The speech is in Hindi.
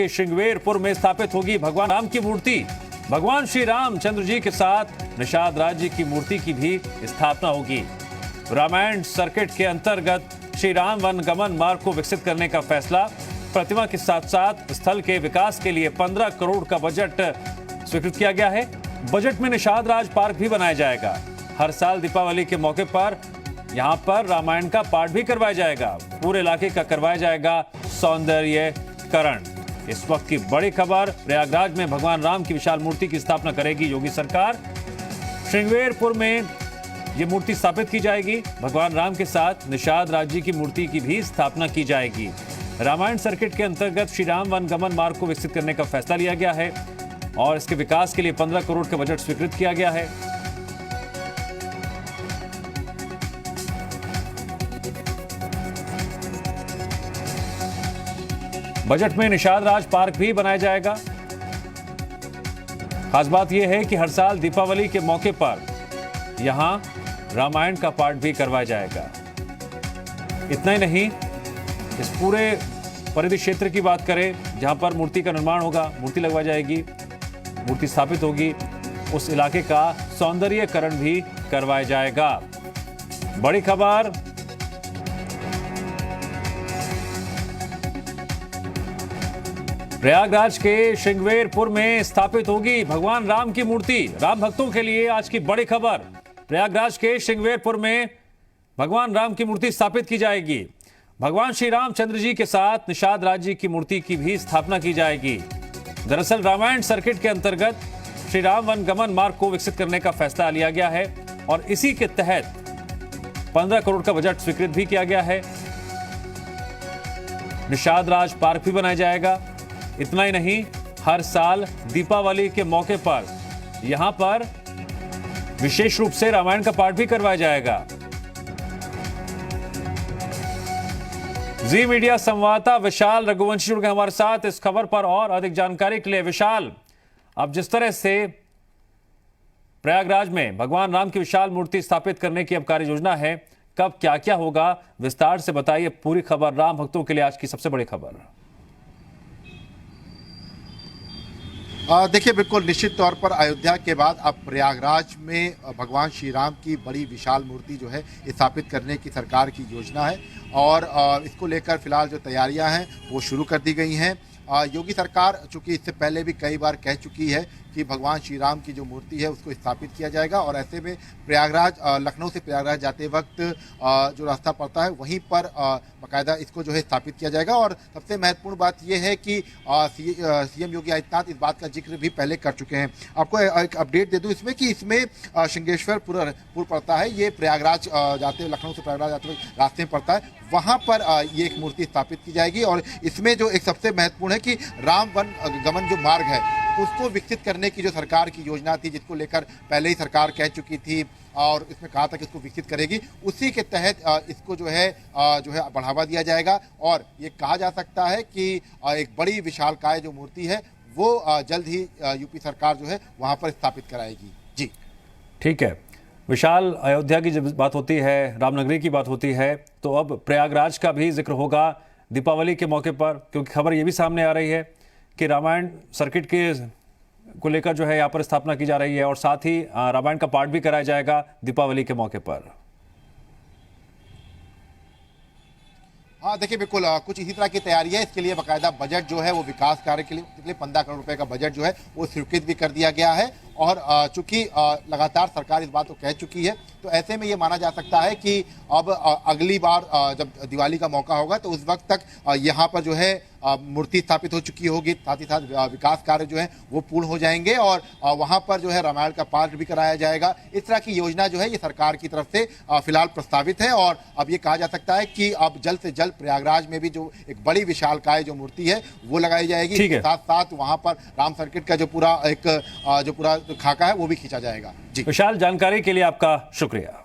के श्रृंगवेरपुर में स्थापित होगी भगवान राम की मूर्ति। भगवान श्री रामचंद्र जी के साथ निषाद राज जी की मूर्ति की भी स्थापना होगी। रामायण सर्किट के अंतर्गत श्री राम वन गमन मार्ग को विकसित करने का फैसला। प्रतिमा के साथ साथ स्थल के विकास के लिए 15 करोड़ का बजट स्वीकृत किया गया है। बजट में निषाद राज पार्क भी बनाया जाएगा। हर साल दीपावली के मौके पर यहां पर रामायण का पाठ भी करवाया जाएगा। पूरे इलाके का करवाया जाएगा सौंदर्यीकरण। इस वक्त की बड़ी खबर, प्रयागराज में भगवान राम की विशाल मूर्ति की स्थापना करेगी योगी सरकार। श्रृंगवेरपुर में ये मूर्ति स्थापित की जाएगी। भगवान राम के साथ निषाद राज जी की मूर्ति की भी स्थापना की जाएगी। रामायण सर्किट के अंतर्गत श्री राम वन गमन मार्ग को विकसित करने का फैसला लिया गया है और इसके विकास के लिए 15 करोड़ का बजट स्वीकृत किया गया है। बजट में निषाद राज पार्क भी बनाया जाएगा। खास बात यह है कि हर साल दीपावली के मौके पर यहां रामायण का पाठ भी करवाया जाएगा। इतना ही नहीं, इस पूरे परिधि क्षेत्र की बात करें जहां पर मूर्ति का निर्माण होगा, मूर्ति लगवाई जाएगी, मूर्ति स्थापित होगी, उस इलाके का सौंदर्यीकरण भी करवाया जाएगा। बड़ी खबर, प्रयागराज के श्रृंगवेरपुर में स्थापित होगी भगवान राम की मूर्ति। राम भक्तों के लिए आज की बड़ी खबर, प्रयागराज के श्रृंगवेरपुर में भगवान राम की मूर्ति स्थापित की जाएगी। भगवान श्री रामचंद्र जी के साथ निषाद राज जी की मूर्ति की भी स्थापना की जाएगी। दरअसल रामायण सर्किट के अंतर्गत श्री राम वन गमन मार्ग को विकसित करने का फैसला लिया गया है और इसी के तहत 15 करोड़ का बजट स्वीकृत भी किया गया है। निषाद राज पार्क भी बनाया जाएगा। इतना ही नहीं, हर साल दीपावली के मौके पर यहां पर विशेष रूप से रामायण का पाठ भी करवाया जाएगा। जी मीडिया संवाददाता विशाल रघुवंशी जुड़ गए हमारे साथ इस खबर पर और अधिक जानकारी के लिए। विशाल, अब जिस तरह से प्रयागराज में भगवान राम की विशाल मूर्ति स्थापित करने की अब कार्य योजना है, कब क्या क्या होगा, विस्तार से बताइए पूरी खबर। राम भक्तों के लिए आज की सबसे बड़ी खबर। देखिए, बिल्कुल निश्चित तौर पर अयोध्या के बाद अब प्रयागराज में भगवान श्री राम की बड़ी विशाल मूर्ति जो है स्थापित करने की सरकार की योजना है और इसको लेकर फिलहाल जो तैयारियां हैं वो शुरू कर दी गई हैं। योगी सरकार चूंकि इससे पहले भी कई बार कह चुकी है कि भगवान श्री राम की जो मूर्ति है उसको स्थापित किया जाएगा और ऐसे में प्रयागराज, लखनऊ से प्रयागराज जाते वक्त जो रास्ता पड़ता है वहीं पर बाकायदा इसको जो है स्थापित किया जाएगा। और सबसे महत्वपूर्ण बात यह है कि सीएम योगी आदित्यनाथ इस बात का जिक्र भी पहले कर चुके हैं। आपको एक अपडेट दे दूं इसमें कि इसमें श्रृंगेश्वरपुर पड़ता है, ये प्रयागराज जाते, लखनऊ से प्रयागराज जाते हुए रास्ते में पड़ता है, वहाँ पर ये एक मूर्ति स्थापित की जाएगी। और इसमें जो एक सबसे महत्वपूर्ण है कि राम वन गमन जो मार्ग है उसको विकसित करने की जो सरकार की योजना थी, जिसको लेकर पहले ही सरकार कह चुकी थी और इसमें कहा था कि इसको विकसित करेगी, उसी के तहत इसको जो है बढ़ावा दिया जाएगा। और ये कहा जा सकता है कि एक बड़ी विशालकाय जो मूर्ति है वो जल्द ही यूपी सरकार जो है वहाँ पर स्थापित कराएगी। जी ठीक है विशाल, अयोध्या की जब बात होती है, रामनगरी की बात होती है, तो अब प्रयागराज का भी जिक्र होगा दीपावली के मौके पर, क्योंकि खबर ये भी सामने आ रही है कि रामायण सर्किट के को लेकर जो है यहाँ पर स्थापना की जा रही है और साथ ही रामायण का पाठ भी कराया जाएगा दीपावली के मौके पर। हाँ देखिए, बिल्कुल कुछ इसी तरह की तैयारी है। इसके लिए बाकायदा बजट जो है वो विकास कार्य के लिए 15 करोड़ रुपए का बजट जो है वो स्वीकृत भी कर दिया गया है। और चूंकि लगातार सरकार इस बात को कह चुकी है, तो ऐसे में ये माना जा सकता है कि अब अगली बार जब दिवाली का मौका होगा तो उस वक्त तक यहाँ पर जो है मूर्ति स्थापित हो चुकी होगी, साथ ही साथ विकास कार्य जो है वो पूर्ण हो जाएंगे और वहाँ पर जो है रामायण का पाठ भी कराया जाएगा। इस तरह की योजना जो है ये सरकार की तरफ से फिलहाल प्रस्तावित है और अब ये कहा जा सकता है कि अब जल्द से जल्द प्रयागराज में भी जो एक बड़ी विशालकाय जो मूर्ति है वो लगाई जाएगी। इसके साथ साथ वहाँ पर राम सर्किट का जो पूरा खाका है वो भी खींचा जाएगा। जी विशाल, जानकारी के लिए आपका शुक्रिया।